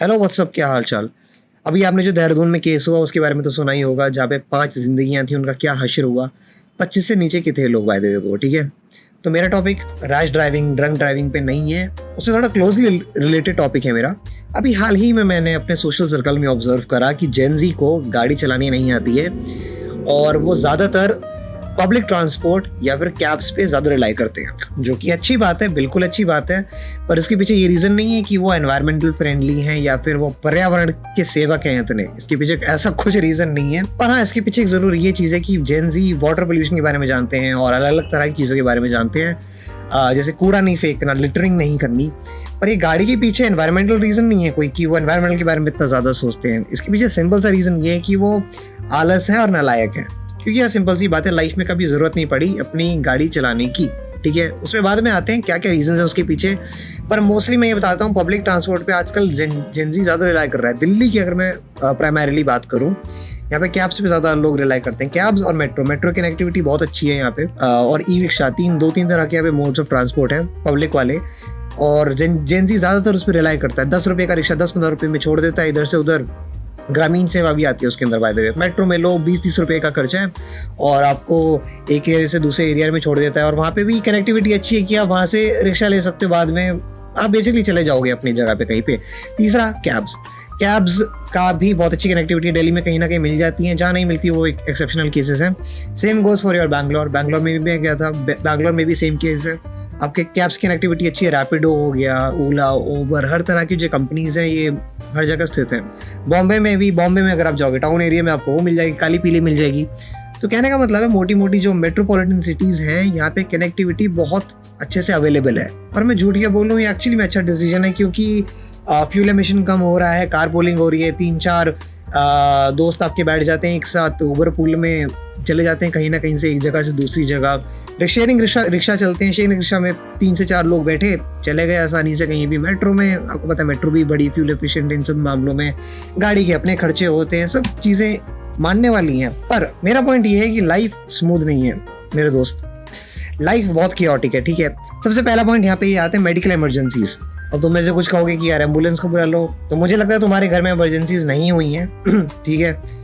Hello what's up, क्या हाल चाल। अभी आपने जो देहरादून में केस हुआ उसके बारे में तो सुना ही होगा, जहाँ पे 5 जिंदगियां थी, उनका क्या हश्र हुआ। 25 से नीचे के थे लोग बाय द वे वो, ठीक है। तो मेरा topic rash driving, drunk driving पे नहीं है, उससे थोड़ा क्लोजली रिलेटेड टॉपिक है मेरा। अभी हाल ही में मैंने अपने सोशल सर्कल में ऑब्जर्व करा कि जेनजी को गाड़ी चलानी नहीं आती है और वो ज़्यादातर पब्लिक ट्रांसपोर्ट या फिर कैब्स पे ज़्यादा रिलाई करते हैं, जो कि अच्छी बात है, बिल्कुल अच्छी बात है। पर इसके पीछे ये रीज़न नहीं है कि वो एनवायरमेंटल फ्रेंडली हैं या फिर वो पर्यावरण के सेवक हैं इतने। इसके पीछे ऐसा कुछ रीज़न नहीं है। पर हाँ, इसके पीछे एक ज़रूर ये चीज़ है कि जेनजी वाटर पोल्यूशन के बारे में जानते हैं और अलग अलग तरह की चीज़ों के बारे में जानते हैं, जैसे कूड़ा नहीं फेंकना, लिटरिंग नहीं करनी। पर ये गाड़ी के पीछे एनवायरमेंटल रीज़न नहीं है कोई कि वो एनवायरमेंटल के बारे में इतना ज़्यादा सोचते हैं। इसके पीछे सिंपल सा रीज़न ये है कि वो आलस है और नालायक है। क्योंकि यार सिंपल सी बात है, लाइफ में कभी ज़रूरत नहीं पड़ी अपनी गाड़ी चलाने की, ठीक है। उसमें बाद में आते हैं क्या क्या रीज़न है उसके पीछे। पर मोस्टली मैं ये बताता हूँ, पब्लिक ट्रांसपोर्ट पे आजकल जेनजी ज़्यादा रिलाई कर रहा है। दिल्ली की अगर मैं प्राइमरीली बात करूँ, यहाँ पे कैब्स पे ज़्यादा लोग रिलाई करते हैं। कैब्स और मेट्रो कनेक्टिविटी बहुत अच्छी है यहाँ पे, और ई रिक्शा, दो तीन तरह के यहाँ पे मोड्स ऑफ ट्रांसपोर्ट हैं पब्लिक वाले। और जेनजी ज़्यादातर उस पर रिलाई करता है। 10 रुपये का रिक्शा 10-15 रुपये में छोड़ देता है, इधर से उधर। ग्रामीण सेवा भी आती है उसके अंदर बाय द वे। मेट्रो में लो 20-30 रुपये का खर्चा है और आपको एक एरिया से दूसरे एरिया में छोड़ देता है। और वहाँ पे भी कनेक्टिविटी अच्छी है कि आप वहाँ से रिक्शा ले सकते हो, बाद में आप बेसिकली चले जाओगे अपनी जगह पे कहीं पे। तीसरा, कैब्स का भी बहुत अच्छी कनेक्टिविटी दिल्ली में कहीं ना कहीं मिल जाती है, जहाँ नहीं मिलती वो एक एक्सेप्शनल केसेस हैं। Same goes for your Bangalore में भी मैं गया था, बैंगलोर में भी सेम केस है। आपके कैब्स की कनेक्टिविटी अच्छी है। रैपिडो हो गया, ओला, उबर, हर तरह की जो कंपनीज हैं ये हर जगह स्थित हैं। बॉम्बे में अगर आप जाओगे टाउन एरिया में आपको वो मिल जाएगी, काली पीली मिल जाएगी। तो कहने का मतलब है, मोटी मोटी जो मेट्रोपॉलिटन सिटीज़ हैं यहाँ पे कनेक्टिविटी बहुत अच्छे से अवेलेबल है। और मैं झूठ क्या बोलूँ, ये एक्चुअली में अच्छा डिसीजन है, क्योंकि फ्यूल एमिशन कम हो रहा है, कार पूलिंग हो रही है। 3-4 दोस्त आपके बैठ जाते हैं एक साथ, उबर पूल में चले जाते हैं कहीं ना कहीं से एक जगह से दूसरी जगह। शेयरिंग रिक्शा चलते हैं, शेयरिंग रिक्शा में 3 से 4 लोग बैठे चले गए आसानी से कहीं भी। मेट्रो में आपको पता है, मेट्रो भी बड़ी फ्यूल एफिशिएंट इन सब मामलों में, गाड़ी के अपने खर्चे होते हैं, सब चीज़ें मानने वाली हैं। पर मेरा पॉइंट ये है कि लाइफ स्मूथ नहीं है मेरे दोस्त, लाइफ बहुत कियोटिक है, ठीक है। सबसे पहला पॉइंट यहाँ पे ये आते हैं मेडिकल इमरजेंसीज। अब तुम में से कुछ कहोगे कि यार एम्बुलेंस को बुला लो, तो मुझे लगता है तुम्हारे घर में इमरजेंसीज नहीं हुई हैं ठीक है।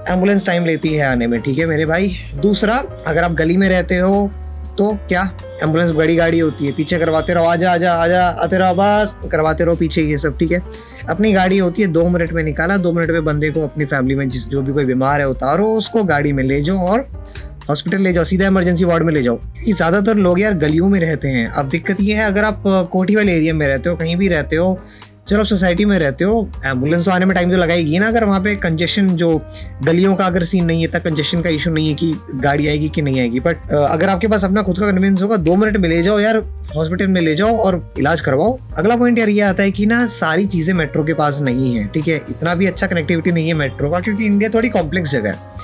एम्बुलेंस टाइम लेती है आने में, ठीक है मेरे भाई। दूसरा, अगर आप गली में रहते हो तो क्या, एम्बुलेंस बड़ी गाड़ी होती है, पीछे करवाते रहो, आजा आते रहो, बस करवाते रहो पीछे, ये सब ठीक है। अपनी गाड़ी होती है, 2 मिनट में निकाला, 2 मिनट में बंदे को अपनी फैमिली में जो भी कोई बीमार है उतारो, उसको गाड़ी में ले जाओ और हॉस्पिटल ले जाओ, सीधा इमरजेंसी वार्ड में ले जाओ। क्योंकि ज़्यादातर लोग यार गलियों में रहते हैं। अब दिक्कत ये है, अगर आप कोठी वाले एरिया में रहते हो, कहीं भी रहते हो, चलो आप सोसाइटी में रहते हो, एम्बुलेंस तो आने में टाइम तो लगाएगी ना। अगर वहाँ पे कंजेशन, जो गलियों का अगर सीन नहीं है, तब कंजेशन का इशू नहीं है कि गाड़ी आएगी कि नहीं आएगी। बट अगर आपके पास अपना खुद का कन्वीनियंस होगा, 2 मिनट में ले जाओ यार, हॉस्पिटल में ले जाओ और इलाज करवाओ। अगला पॉइंट यार ये आता है कि ना, सारी चीज़ें मेट्रो के पास नहीं है, ठीक है। इतना भी अच्छा कनेक्टिविटी नहीं है मेट्रो का, क्योंकि इंडिया थोड़ी कॉम्प्लेक्स जगह है।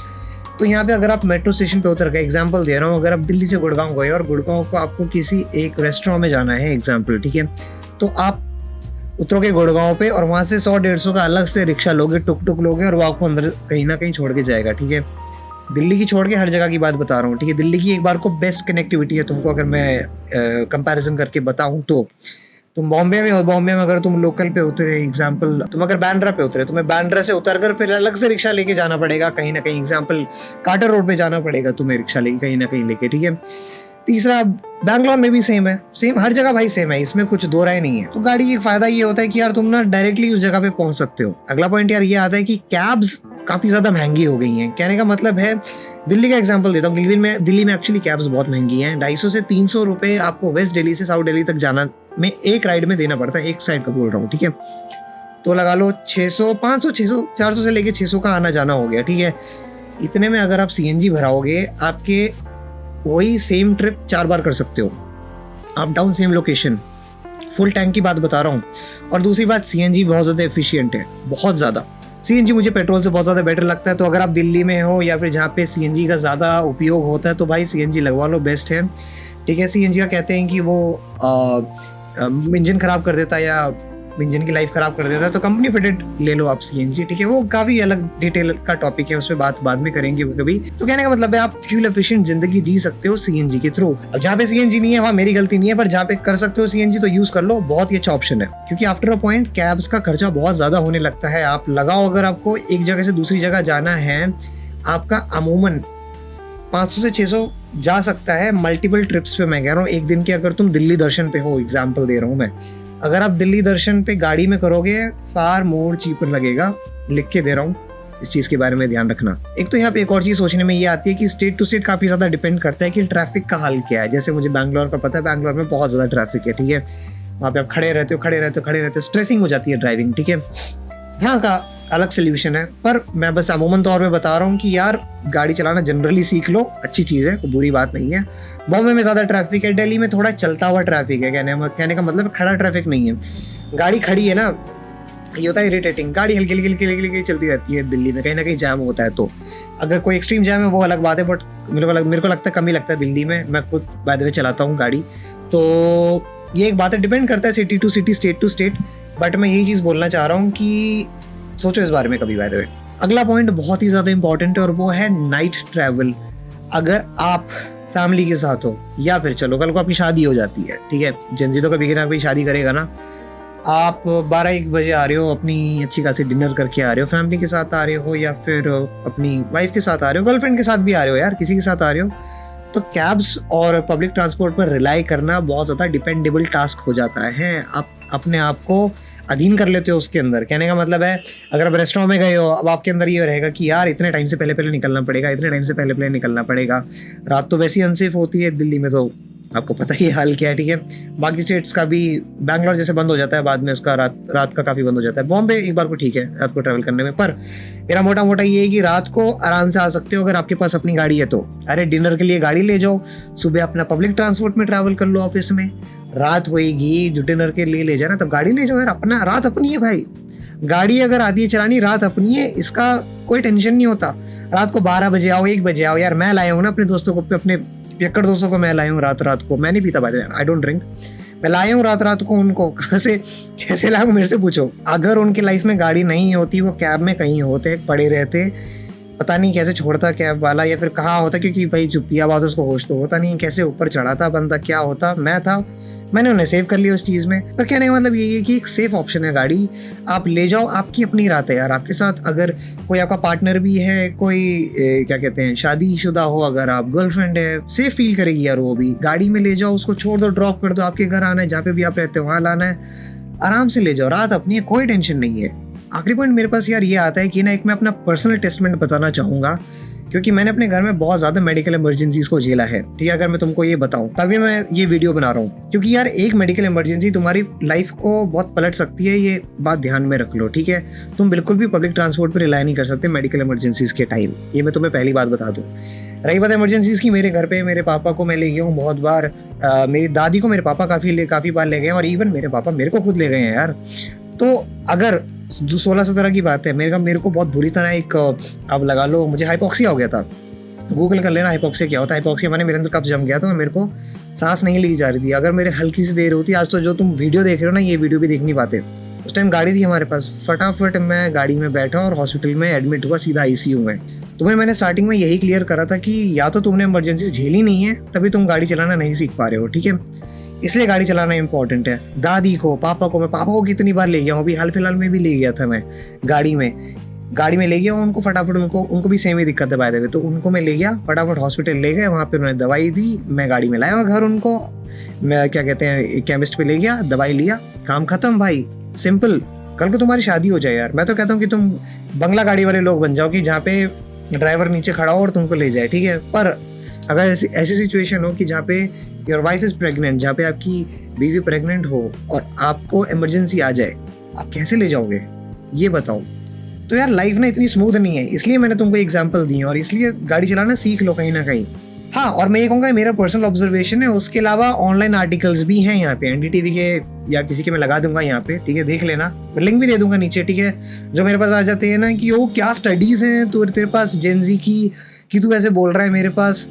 तो यहाँ पे अगर आप मेट्रो स्टेशन पे उतर गए, एग्जाम्पल दे रहा हूँ, अगर आप दिल्ली से गुड़गांव गए और गुड़गांव को आपको किसी एक रेस्टोरेंट में जाना है एग्जाम्पल, ठीक है, तो आप उतरोगे गुड़गांव पे और वहाँ से 100-150 का अलग से रिक्शा लोगे, टुक लोगे, और वो आपको अंदर कहीं ना कहीं छोड़ के जाएगा, ठीक है। दिल्ली की छोड़ के हर जगह की बात बता रहा हूँ, ठीक है। दिल्ली की एक बार को बेस्ट कनेक्टिविटी है तुमको, अगर मैं कंपैरिजन करके बताऊँ तो तुम बॉम्बे में अगर तुम लोकल पे उतरे, एग्जाम्पल तुम अगर बांद्रा पे उतरे, तुम्हें बांद्रा से उतर कर फिर अलग से रिक्शा लेके जाना पड़ेगा कहीं ना कहीं, एग्जाम्पल काटर रोड पे जाना पड़ेगा तुम्हें रिक्शा लेके कहीं ना कहीं लेके, ठीक है। तीसरा, बैंगलोर में भी सेम है, सेम हर जगह भाई सेम है, इसमें कुछ दो राय नहीं है। तो गाड़ी की फायदा ये होता है कि यार तुम ना डायरेक्टली उस जगह पे पहुंच सकते हो। अगला पॉइंट यार ये आता है कि कैब्स काफी ज्यादा महंगी हो गई हैं। कहने का मतलब है, दिल्ली का एग्जांपल देता हूँ, दिल्ली में एक्चुअली कैब्स बहुत महंगी हैं। 250 से 300 रुपए आपको वेस्ट दिल्ली से साउथ दिल्ली तक जाना में एक राइड में देना पड़ता है, एक साइड का बोल रहा हूँ, ठीक है। तो लगा लो 600, 500, 600, 400 से लेके 600 का आना जाना हो गया, ठीक है। इतने में अगर आप CNG भराओगे, आपके वही सेम ट्रिप 4 बार कर सकते हो, up down same location, full tank की बात बता रहा हूँ। और दूसरी बात, CNG बहुत ज़्यादा एफिशिएंट है, बहुत ज़्यादा। CNG मुझे पेट्रोल से बहुत ज़्यादा बेटर लगता है। तो अगर आप दिल्ली में हो या फिर जहाँ पे CNG का ज़्यादा उपयोग होता है, तो भाई CNG लगवा लो, बेस्ट है, ठीक है। CNG का कहते हैं कि वो इंजन ख़राब कर देता है या इंजन की लाइफ खराब कर देता है, तो कंपनी फिटेड ले लो आप सीएनजी, ठीक है। वो काफी अलग डिटेल का टॉपिक है, उस पर बात बाद में करेंगे कभी। तो कहने का मतलब है आप फ्यूल एफिशिएंट जिंदगी जी सकते हो सीएनजी के थ्रू। अब जहाँ पे सीएनजी नहीं है वहाँ मेरी गलती नहीं है, पर जहाँ पे कर सकते हो सीएनजी तो यूज कर लो, बहुत ही अच्छा ऑप्शन है। क्योंकि आफ्टर अ पॉइंट कैब्स का खर्चा बहुत ज्यादा होने लगता है। आप लगाओ, अगर आपको एक जगह से दूसरी जगह जाना है, आपका अमूमन 500 से 600 जा सकता है मल्टीपल ट्रिप्स पे। मैं कह रहा हूँ एक दिन के, अगर तुम दिल्ली दर्शन पे हो, एग्जांपल दे रहा हूँ मैं, अगर आप दिल्ली दर्शन पे गाड़ी में करोगे फार मोर चीपर लगेगा, लिख के दे रहा हूँ, इस चीज़ के बारे में ध्यान रखना। एक तो यहाँ पे एक और चीज़ सोचने में ये आती है कि स्टेट टू स्टेट काफ़ी ज़्यादा डिपेंड करता है कि ट्रैफिक का हाल क्या है। जैसे मुझे बैंगलोर का पता है, बैंगलोर में बहुत ज़्यादा ट्रैफिक है, ठीक है। वहाँ पे आप खड़े रहते हो, स्ट्रेसिंग हो जाती है ड्राइविंग, ठीक है। यहाँ का अलग सोल्यूशन है, पर मैं बस अमूमन तौर पे बता रहा हूँ कि यार गाड़ी चलाना जनरली सीख लो, अच्छी चीज़ है, कोई बुरी बात नहीं है। बॉम्बे में ज़्यादा ट्रैफिक है, दिल्ली में थोड़ा चलता हुआ ट्रैफिक है, कहने का मतलब खड़ा ट्रैफिक नहीं है। गाड़ी खड़ी है ना, ये होता है इरिटेटिंग, गाड़ी हल्की हल्की चलती रहती है दिल्ली में, कहीं ना कहीं जैम होता है। तो अगर कोई एक्सट्रीम जैम है वो अलग बात है, बट मेरे को लगता है कम ही लगता है दिल्ली में। मैं खुद बाय द वे चलाता हूँ गाड़ी, तो ये एक बात है, डिपेंड करता है city to city, state to state. But मैं यही चीज़ बोलना चाह रहा हूँ कि सोचो इस बारे में कभी बाय द वे। अगला पॉइंट बहुत ही ज़्यादा इंपॉर्टेंट है और वो है नाइट ट्रैवल। अगर आप फैमिली के साथ हो, या फिर चलो कल को आपकी शादी हो जाती है, ठीक है, जंजी तो कभी ना कभी शादी करेगा ना, आप 12-1 बजे आ रहे हो, अपनी अच्छी खासी डिनर करके आ रहे हो, फैमिली के साथ आ रहे हो, या फिर अपनी वाइफ के साथ आ रहे हो, गर्लफ्रेंड के साथ भी आ रहे हो, यार किसी के साथ आ रहे हो, तो कैब्स और पब्लिक ट्रांसपोर्ट पर रिलाई करना बहुत ज़्यादा डिपेंडेबल टास्क हो जाता है। आप अपने आप को अधीन कर लेते हो उसके अंदर। कहने का मतलब है, अगर आप रेस्टोरेंट में गए हो, अब आपके अंदर ये रहेगा कि यार इतने टाइम से पहले निकलना पड़ेगा, इतने टाइम से पहले निकलना पड़ेगा। रात तो वैसे ही अनसेफ होती है दिल्ली में, तो आपको पता ही हाल क्या है, ठीक है। बाकी स्टेट्स का भी, बैंगलोर जैसे बंद हो जाता है बाद में, उसका रात का काफ़ी बंद हो जाता है। बॉम्बे एक बार को ठीक है रात को ट्रैवल करने में, पर मेरा मोटा ये है कि रात को आराम से आ सकते हो अगर आपके पास अपनी गाड़ी है तो। अरे डिनर के लिए गाड़ी ले जाओ, सुबह अपना पब्लिक ट्रांसपोर्ट में ट्रैवल कर लो ऑफिस में, रात होएगी जो डिनर के लिए ले जाना तब गाड़ी ले जाओ यार, अपना रात अपनी है भाई। गाड़ी अगर आती है चलानी, रात अपनी है, इसका कोई टेंशन नहीं होता। रात को 12 बजे आओ, 1 बजे आओ, यार मैं लाया हूँ ना अपने दोस्तों को, अपने पियक्कड़ दोस्तों को मैं लाया हूँ रात को। मैं नहीं पीता भाई, आई डोंट ड्रिंक, मैं लाया हूँ रात को उनको। कैसे लाया हूँ मेरे से पूछो। अगर उनकी लाइफ में गाड़ी नहीं होती, वो कैब में कहीं होते, पड़े रहते, पता नहीं कैसे छोड़ता कैब वाला, या फिर कहाँ होता, क्योंकि भाई जो पिया हुआ था उसको होश तो होता नहीं, कैसे ऊपर चढ़ा था बंदा, क्या होता। मैं था, मैंने उन्हें सेव कर लिया उस चीज़ में। पर कहने का मतलब यही है कि एक सेफ ऑप्शन है गाड़ी, आप ले जाओ, आपकी अपनी रात है यार। आपके साथ अगर कोई आपका पार्टनर भी है, कोई क्या कहते हैं शादीशुदा हो, अगर आप गर्लफ्रेंड है, सेफ फील करेगी यार वो भी। गाड़ी में ले जाओ, उसको छोड़ दो, ड्रॉप कर दो, आपके घर आना है, जहाँ पे भी आप रहते हो वहाँ लाना है, आराम से ले जाओ, रात अपनी है, कोई टेंशन नहीं है। आखिरी पॉइंट मेरे पास यार ये आता है कि ना, एक मैं अपना पर्सनल टेस्टमेंट बताना चाहूँगा, क्योंकि मैंने अपने घर में बहुत ज़्यादा मेडिकल इमरजेंसीज को झेला है, ठीक है। अगर मैं तुमको ये बताऊं तभी मैं ये वीडियो बना रहा हूँ, क्योंकि यार एक मेडिकल इमरजेंसी तुम्हारी लाइफ को बहुत पलट सकती है, ये बात ध्यान में रख लो, ठीक है। तुम बिल्कुल भी पब्लिक ट्रांसपोर्ट पर रिलाई नहीं कर सकते मेडिकल इमरजेंसीज के टाइम, ये मैं तुम्हें पहली बात बता दूँ। रही बात इमरजेंसीज की, मेरे घर पे मेरे पापा को मैं ले गया हूँ बहुत बार, मेरी दादी को मेरे पापा काफ़ी बार ले गए, और इवन मेरे पापा मेरे को खुद ले गए हैं यार। तो अगर 16-17 की बात है, मेरे को बहुत बुरी तरह एक, अब लगा लो, मुझे हाइपोक्सिया हो गया था। गूगल कर लेना हाइपोक्सिया क्या होता है। हाइपोक्सिया माने मेरे अंदर कफ जम गया था, मेरे को सांस नहीं ली जा रही थी। अगर मेरे हल्की सी देर होती, आज तो जो तुम वीडियो देख रहे हो ना, ये वीडियो भी देख नहीं पाते। उस टाइम गाड़ी थी हमारे पास, फटाफट मैं गाड़ी में बैठा और हॉस्पिटल में एडमिट हुआ, सीधा ICU में। तुम्हें मैंने स्टार्टिंग में यही क्लियर करा था कि या तो तुमने इमरजेंसी झेली नहीं है, तभी तुम गाड़ी चलाना नहीं सीख पा रहे हो, ठीक है। इसलिए गाड़ी चलाना इंपॉर्टेंट है। दादी को, पापा को कितनी बार ले गया हूँ, अभी हाल फिलहाल में भी ले गया था मैं गाड़ी में ले गया उनको, फटाफट उनको भी सेम ही दिक्कत है बाय द वे, तो उनको मैं ले गया, फटाफट हॉस्पिटल ले गए, वहाँ पे उन्होंने दवाई दी, मैं गाड़ी में लाया और घर उनको, मैं क्या कहते हैं, केमिस्ट पे ले गया, दवाई लिया, काम खत्म भाई, सिंपल। कल को तुम्हारी शादी हो जाए यार, मैं तो कहता हूँ कि तुम बंगला गाड़ी वाले लोग बन जाओ, कि जहाँ पे ड्राइवर नीचे खड़ा हो और तुमको ले जाए, ठीक है। पर अगर ऐसी सिचुएशन हो कि जहाँ पे योर वाइफ इज प्रेग्नेंट, जहाँ पे आपकी बीवी प्रेग्नेंट हो और आपको इमरजेंसी आ जाए, आप कैसे ले जाओगे ये बताओ। तो यार लाइफ ना इतनी स्मूथ नहीं है, इसलिए मैंने तुमको एग्जांपल दी है, और इसलिए गाड़ी चलाना सीख लो कहीं ना कहीं। हाँ, और मैं ये कहूँगा मेरा पर्सनल ऑब्जर्वेशन है, उसके अलावा ऑनलाइन आर्टिकल्स भी हैं यहाँ पे, NDTV के या किसी के मैं लगा दूंगा यहाँ पे, ठीक है, देख लेना, मैं लिंक भी दे दूंगा नीचे, ठीक है। जो मेरे पास आ जाते हैं ना कि वो क्या स्टडीज हैं तो तेरे पास जेनजी की, कि तू ऐसे बोल रहा है, मेरे पास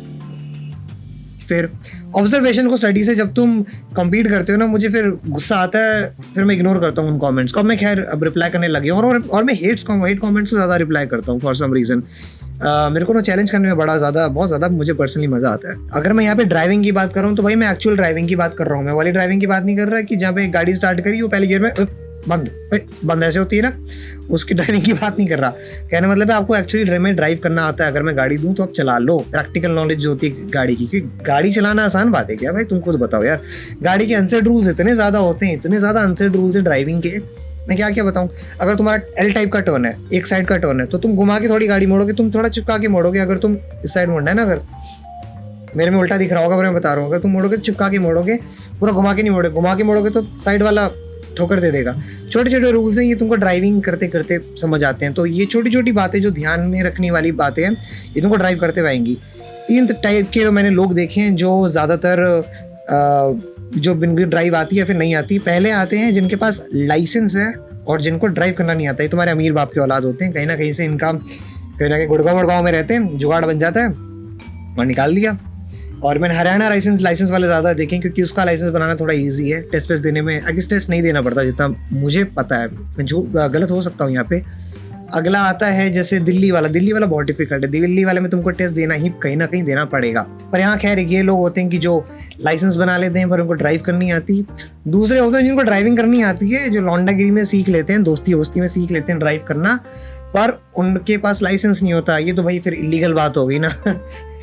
फिर ऑब्जर्वेशन को स्टडी से जब तुम compete करते हो ना, मुझे फिर गुस्सा आता है, फिर मैं इग्नोर करता हूँ उन कमेंट्स को। अब मैं खैर अब रिप्लाई करने लगी हूँ और मैं हेट कमेंट्स को ज़्यादा रिप्लाई करता हूँ फॉर सम रीज़न। मेरे को ना चैलेंज करने में बहुत ज़्यादा मुझे पर्सनली मज़ा आता है। अगर मैं यहाँ पे ड्राइविंग की बात कर रहा हूँ तो भाई मैं एक्चुअल ड्राइविंग की बात कर रहा हूँ, मैं वाली ड्राइविंग की बात नहीं कर रहा कि जहाँ पे गाड़ी स्टार्ट करी वो पहले गियर में बंद ऐसे होती है ना, उसकी ड्राइविंग की बात नहीं कर रहा। कहने मतलब है आपको एक्चुअली में ड्राइव करना आता है। अगर मैं गाड़ी दूं तो आप चला लो, प्रैक्टिकल नॉलेज जो होती है गाड़ी की, क्योंकि गाड़ी चलाना आसान बात है क्या भाई, तुम खुद बताओ यार। गाड़ी के अनसेड रूल्स इतने ज़्यादा होते हैं, इतने ज़्यादा अनसेड रूल्स है ड्राइविंग के, मैं क्या बताऊं। अगर तुम्हारा एल टाइप का टर्न है, एक साइड का टर्न है, तो तुम घुमा के थोड़ी गाड़ी मोड़ोगे, तुम थोड़ा चिपका के मोड़ोगे। अगर तुम इस साइड मोड़ना है ना, अगर मेरे में उल्टा दिख रहा होगा पर मैं बता रहा हूँ, अगर तुम मोड़ोगे चिपका के मोड़ोगे, पूरा घुमा के नहीं मोड़ोगे। घुमा के मोड़ोगे तो साइड वाला ठोकर दे देगा। छोटे छोटे रूल्स हैं, ये तुमको ड्राइविंग करते करते समझ आते हैं। तो ये छोटी छोटी बातें जो ध्यान में रखने वाली बातें हैं, ये तुमको ड्राइव करते हुए आएंगी। 3 टाइप के मैंने लोग देखे हैं जो ज़्यादातर जो जिनको ड्राइव आती है फिर नहीं आती। पहले आते हैं जिनके पास लाइसेंस है और जिनको ड्राइव करना नहीं आता। ये तुम्हारे अमीर बाप के औलाद होते हैं, कहीं ना कहीं से इनका कहीं ना कहीं गुड़गांव में रहते हैं, जुगाड़ बन जाता है और निकाल दिया। और मैंने हरियाणा लाइसेंस वाले ज़्यादा देखें, क्योंकि उसका लाइसेंस बनाना थोड़ा इजी है, टेस्ट देने में अगर टेस्ट नहीं देना पड़ता जितना मुझे पता है। मैं जो गलत हो सकता हूँ यहाँ पे। अगला आता है जैसे दिल्ली वाला बहुत डिफिकल्ट है। दिल्ली वाले में तुमको टेस्ट देना ही कहीं ना कहीं देना पड़ेगा। पर यहाँ खैर ये लोग होते हैं कि जो लाइसेंस बना लेते हैं पर उनको ड्राइव करनी आती। दूसरे होते हैं जिनको ड्राइविंग करनी आती है, जो लौंडागिरी में सीख लेते हैं, दोस्ती वोस्ती में सीख लेते हैं ड्राइव करना, पर उनके पास लाइसेंस नहीं होता। ये तो भाई फिर इलीगल बात हो गई ना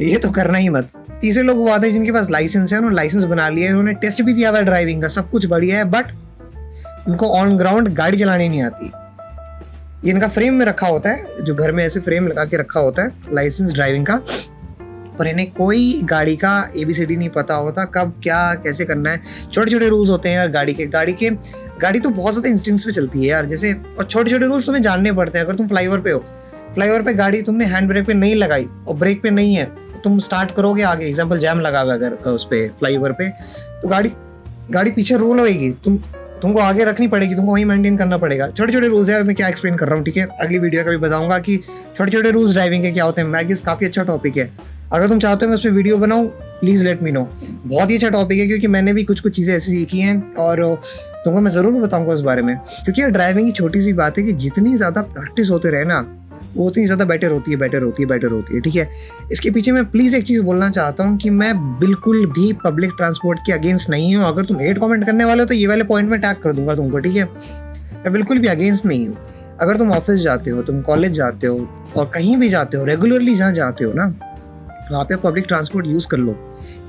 ये तो करना ही मत। तीसरे लोग वो आते हैं जिनके पास लाइसेंस है, उन्होंने लाइसेंस बना लिया है, उन्होंने टेस्ट भी दिया हुआ है ड्राइविंग का, सब कुछ बढ़िया है, बट उनको ऑन ग्राउंड गाड़ी चलानी नहीं आती। ये इनका फ्रेम में रखा होता है, जो घर में ऐसे फ्रेम लगा के रखा होता है लाइसेंस ड्राइविंग का, पर इन्हें कोई गाड़ी का ABCD नहीं पता होता, कब क्या कैसे करना है। छोटे छोटे रूल्स होते हैं यार गाड़ी तो बहुत ज़्यादा इंस्टिंक्ट्स पे चलती है यार, जैसे, और छोटे छोटे रूल्स तुम्हें जानने पड़ते हैं। अगर तुम फ्लाईओवर पे हो, फ्लाईओवर पे गाड़ी तुमने हैंड ब्रेक पे नहीं लगाई और ब्रेक पे नहीं है, तो तुम स्टार्ट करोगे आगे, एग्जाम्पल जैम लगा हुआ अगर उस पे फ्लाईओवर पे, तो गाड़ी पीछे रोल होएगी, तुमको आगे रखनी पड़ेगी, तुमको वही मेंटेन करना पड़ेगा। छोटे छोटे रूल्स है, मैं क्या एक्सप्लेन कर रहा हूँ, ठीक है। अगली वीडियो का भी बताऊंगा कि छोटे छोटे रूल्स ड्राइविंग के क्या होते हैं। मैं गेस काफ़ी अच्छा टॉपिक है, अगर तुम चाहते हो मैं उस पर वीडियो बनाऊँ प्लीज़ लेट मी नो। बहुत ही अच्छा टॉपिक है, क्योंकि मैंने भी कुछ चीज़ें ऐसी सीखी हैं और तुमको मैं ज़रूर बताऊंगा उस बारे में। क्योंकि यार ड्राइविंग की छोटी सी बात है कि जितनी ज़्यादा प्रैक्टिस होते रहे ना, वो उतनी ज़्यादा बेटर होती है, ठीक है। इसके पीछे मैं प्लीज़ एक चीज़ बोलना चाहता हूँ कि मैं बिल्कुल भी पब्लिक ट्रांसपोर्ट के अगेंस्ट नहीं हूँ। अगर तुम हेट कमेंट करने वाले हो तो ये वाले पॉइंट में टैग कर दूंगा तुमको, ठीक है। मैं बिल्कुल भी अगेंस्ट नहीं हूँ। अगर तुम ऑफिस जाते हो, तुम कॉलेज जाते हो और कहीं भी जाते हो, रेगुलरली जहाँ जाते हो ना, वहाँ पे पब्लिक ट्रांसपोर्ट यूज़ कर लो,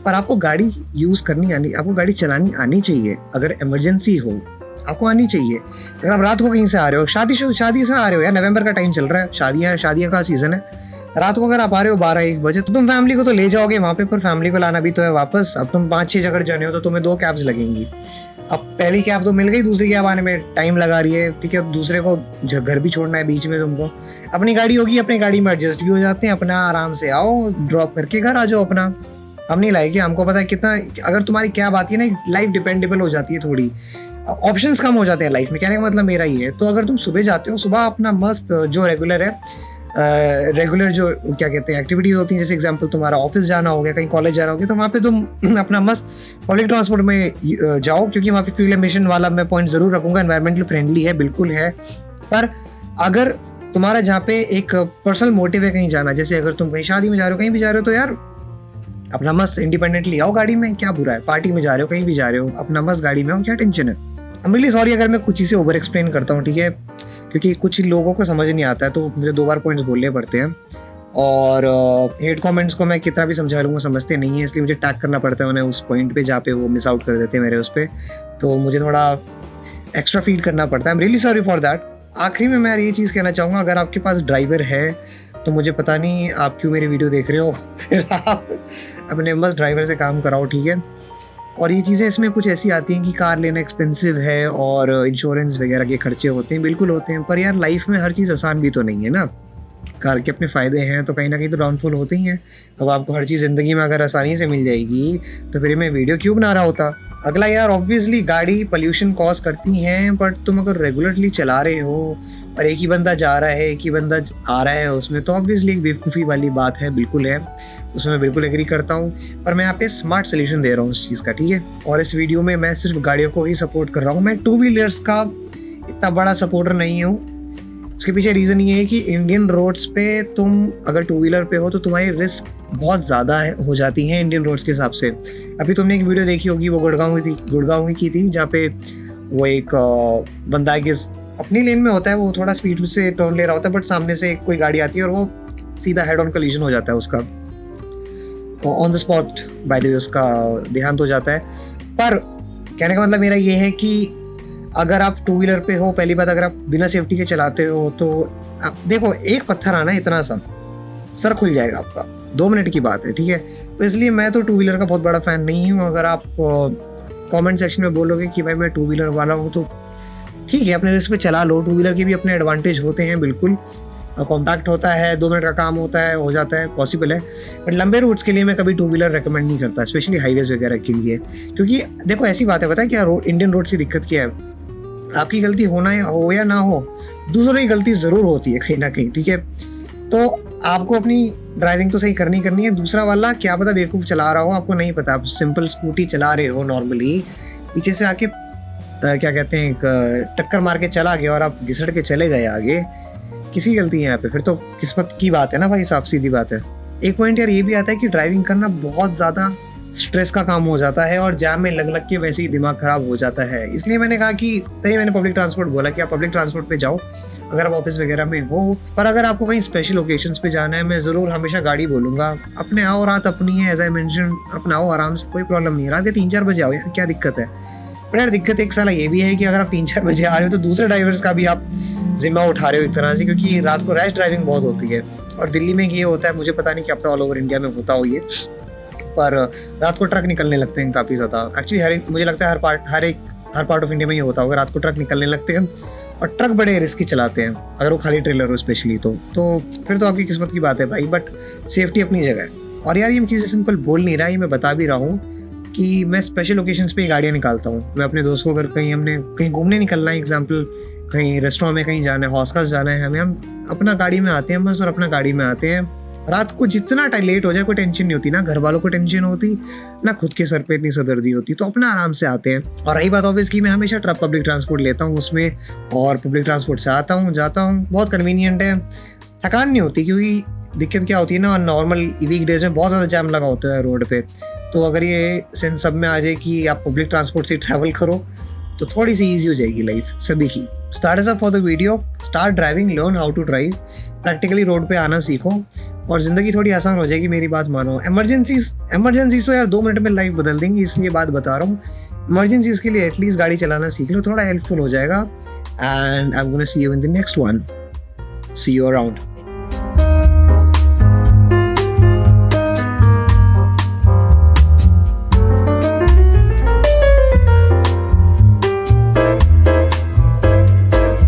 पर आपको गाड़ी यूज़ करनी आनी, आपको गाड़ी चलानी आनी चाहिए। अगर इमरजेंसी हो आपको आनी चाहिए। अगर आप रात को कहीं से आ रहे हो, शादी से आ रहे हो यार, नवंबर का टाइम चल रहा है, शादियाँ का सीज़न है, रात को अगर आप आ रहे हो 12-1 बजे, तो तुम फैमिली को तो ले जाओगे वहाँ पे, पर फैमिली को लाना भी तो है वापस। अब तुम 5-6 जगह जाने हो तो तुम्हें 2 कैब्स लगेंगी। अब पहली कैब तो मिल गई, दूसरी कैब आने में टाइम लगा रही है, ठीक है। दूसरे को घर भी छोड़ना है बीच में तुमको, अपनी गाड़ी होगी, अपनी गाड़ी में एडजस्ट भी हो जाते हैं, अपना आराम से आओ, ड्रॉप करके घर आ जाओ अपना। हम नहीं लाएंगे, हमको पता है कितना, अगर तुम्हारी कैब आती है ना, लाइफ डिपेंडेबल हो जाती है, थोड़ी ऑप्शंस कम हो जाते हैं लाइफ में, कहने का मतलब मेरा ही है। तो अगर तुम सुबह जाते हो, सुबह अपना मस्त जो रेगुलर जो क्या कहते हैं एक्टिविटीज़ होती हैं, जैसे एग्जांपल तुम्हारा ऑफिस जाना हो गया, कहीं कॉलेज जाना हो गया, तो वहाँ पे तुम अपना मस्त पब्लिक ट्रांसपोर्ट में जाओ, क्योंकि वहाँ पे फ्यूल एमिशन वाला मैं पॉइंट ज़रूर रखूँगा, एनवायरमेंटल फ्रेंडली है, बिल्कुल है। पर अगर तुम्हारा जहाँ पे एक पर्सनल मोटिव है कहीं जाना, जैसे अगर तुम कहीं शादी में जा रहे हो, कहीं भी जा रहे हो, तो यार अपना मस्त इंडिपेंडेंटली आओ गाड़ी में, क्या बुरा है। पार्टी में जा रहे हो, कहीं भी जा रहे हो, अपना मस्त गाड़ी में हो, क्या टेंशन है। आई एम रियली सॉरी अगर मैं कुछ चीज़ें ओवर एक्सप्लेन करता हूँ, ठीक है, क्योंकि कुछ लोगों को समझ नहीं आता है, तो मुझे 2 बार पॉइंट्स बोलने पड़ते हैं। और हेट कमेंट्स को मैं कितना भी समझा लूँगा, समझते नहीं है, इसलिए मुझे टैग करना पड़ता है उन्हें उस पॉइंट पे जहाँ पे वो मिस आउट कर देते हैं मेरे उस पर, तो मुझे थोड़ा एक्स्ट्रा फीड करना पड़ता है। I am really sorry for that. आखिरी में मैं ये चीज़ कहना चाहूँगा, अगर आपके पास ड्राइवर है तो मुझे पता नहीं आप क्यों मेरी वीडियो देख रहे हो, फिर आप अपने मस्त ड्राइवर से काम कराओ, ठीक है। और ये चीज़ें इसमें कुछ ऐसी आती हैं कि कार लेना एक्सपेंसिव है और इंश्योरेंस वगैरह के खर्चे होते हैं, बिल्कुल होते हैं, पर यार लाइफ में हर चीज़ आसान भी तो नहीं है ना। कार के अपने फ़ायदे हैं तो कहीं ना कहीं तो डाउनफॉल होते ही हैं। अब आपको हर चीज़ ज़िंदगी में अगर आसानी से मिल जाएगी तो फिर मैं वीडियो क्यों बना रहा होता। अगला यार, ऑब्वियसली गाड़ी पोल्यूशन कॉज करती हैं, बट तुम अगर रेगुलरली चला रहे हो और एक ही बंदा जा रहा है, एक ही बंदा आ रहा है उसमें, तो ऑब्वियसली एक बेवकूफ़ी वाली बात है, बिल्कुल है। उसमें मैं बिल्कुल एग्री करता हूँ, पर मैं यहाँ पे स्मार्ट सोल्यूशन दे रहा हूँ उस चीज़ का, ठीक है। और इस वीडियो में मैं सिर्फ गाड़ियों को ही सपोर्ट कर रहा हूँ, मैं टू व्हीलर्स का इतना बड़ा सपोर्टर नहीं हूँ। इसके पीछे रीज़न ये है कि इंडियन रोड्स पे तुम अगर टू व्हीलर पे हो तो तुम्हारी रिस्क बहुत ज़्यादा हो जाती है इंडियन रोड्स के हिसाब से। अभी तुमने एक वीडियो देखी होगी, वो गुड़गांव की थी, जहाँ पे वो एक बंदा के अपनी लेन में होता है, वो थोड़ा स्पीड से टर्न ले रहा होता है, बट सामने से कोई गाड़ी आती है और वो सीधा हेड ऑन कोलिजन हो जाता है उसका, on the spot by the way उसका देहांत हो जाता है। पर कहने का मतलब मेरा ये है कि अगर आप टू व्हीलर पे हो, पहली बात अगर आप बिना सेफ्टी के चलाते हो तो आप देखो, एक पत्थर आना इतना सा सर खुल जाएगा आपका, 2 मिनट की बात है, ठीक है। तो इसलिए मैं तो टू व्हीलर का बहुत बड़ा फ़ैन नहीं हूँ। अगर आप कमेंट सेक्शन में बोलोगे कि भाई मैं टू व्हीलर वाला हूँ तो ठीक है, अपने रिस्क पे चला लो। टू व्हीलर के भी अपने एडवांटेज होते हैं, बिल्कुल कॉम्पैक्ट होता है, 2 मिनट का काम होता है, हो जाता है, पॉसिबल है। बट लंबे रूट्स के लिए मैं कभी टू व्हीलर रेकमेंड नहीं करता, स्पेशली हाईवेज वगैरह के लिए, क्योंकि देखो ऐसी बात है, पता है क्या इंडियन रोड की दिक्कत क्या है, आपकी गलती हो या ना हो, दूसरों की गलती ज़रूर होती है कहीं ना कहीं, ठीक है। तो आपको अपनी ड्राइविंग तो सही करनी है, दूसरा वाला क्या पता बेवकूफ़ चला रहा हो, आपको नहीं पता, आप सिंपल स्कूटी चला रहे हो नॉर्मली, पीछे से आके क्या कहते हैं टक्कर मार के चला गया और आप घिसड़ के चले गए आगे, किसी गलती है यहाँ पे, फिर तो किस्मत की बात है ना भाई साहब, सीधी बात है। एक पॉइंट यार ये भी आता है कि ड्राइविंग करना बहुत ज़्यादा स्ट्रेस का काम हो जाता है और जाम में लग के वैसे ही दिमाग खराब हो जाता है। इसलिए मैंने कहा कि तभी मैंने पब्लिक ट्रांसपोर्ट बोला कि आप पब्लिक ट्रांसपोर्ट पे जाओ अगर आप ऑफिस वगैरह में हो। पर अगर आपको कहीं स्पेशल ओकेजन्स पे जाना है, मैं ज़रूर हमेशा गाड़ी बोलूँगा। अपने आओ, रात अपनी है, एज आई मेंशन, अपना आओ आराम से, कोई प्रॉब्लम नहीं है। रात के 3-4 बजे आओ यार, क्या दिक्कत है। पर यार दिक्कत एक साला ये भी है कि अगर आप 3-4 बजे आ रहे हो तो दूसरे ड्राइवर्स का भी आप जिम्मा उठा रहे हो एक तरह से, क्योंकि रात को रैश ड्राइविंग बहुत होती है। और दिल्ली में ये होता है, मुझे पता नहीं कि अब तो ऑल ओवर इंडिया में होता हो ये, पर रात को ट्रक निकलने लगते हैं काफ़ी ज़्यादा। एक्चुअली मुझे लगता है हर पार्ट ऑफ इंडिया में ये होता होगा, रात को ट्रक निकलने लगते हैं और ट्रक बड़े रिस्की चलाते हैं, अगर वो खाली ट्रेलर हो स्पेशली तो फिर तो आपकी किस्मत की बात है भाई। बट सेफ्टी अपनी जगह है। और यार ये चीज़ें सिंपल बोल नहीं रहा, ये मैं बता भी रहा हूँ कि मैं स्पेशल ओकेजन्स पे गाड़ियाँ हमने मैं अपने दोस्त को, अगर कहीं घूमने निकलना है, एग्जाम्पल कहीं रेस्टोरेंट में कहीं जाना है, हॉस्टल्स जाना है, हम अपना गाड़ी में आते हैं बस, और अपना गाड़ी में आते हैं। रात को जितना लेट हो जाए कोई टेंशन नहीं होती, ना घर वालों को टेंशन होती, ना खुद के सर पे इतनी सरदर्दी होती, तो अपना आराम से आते हैं। और रही बात ऑफिस की, मैं हमेशा पब्लिक ट्रांसपोर्ट लेता हूँ उसमें, और पब्लिक ट्रांसपोर्ट से आता हूँ जाता हूँ, बहुत कन्वीनियंट है, थकान नहीं होती। क्योंकि दिक्कत क्या होती है ना, नॉर्मल वीक डेज में बहुत ज़्यादा जाम लगा होता है रोड पे, तो अगर ये सेंस सब में आ जाए कि आप पब्लिक ट्रांसपोर्ट से ट्रैवल करो तो थोड़ी सी ईजी हो जाएगी लाइफ सभी की। Start up for the video, start driving, learn how to drive, practically road पे आना सीखो और ज़िंदगी थोड़ी आसान हो जाएगी, मेरी बात मानो। इमरजेंसीज तो यार 2 मिनट में लाइफ बदल देंगी, इसलिए बात बता रहा हूँ। इमरजेंसीज के लिए एटलीस्ट गाड़ी चलाना सीख लो, थोड़ा हेल्पफुल हो जाएगा। And I am gonna see you in the next one, see you around.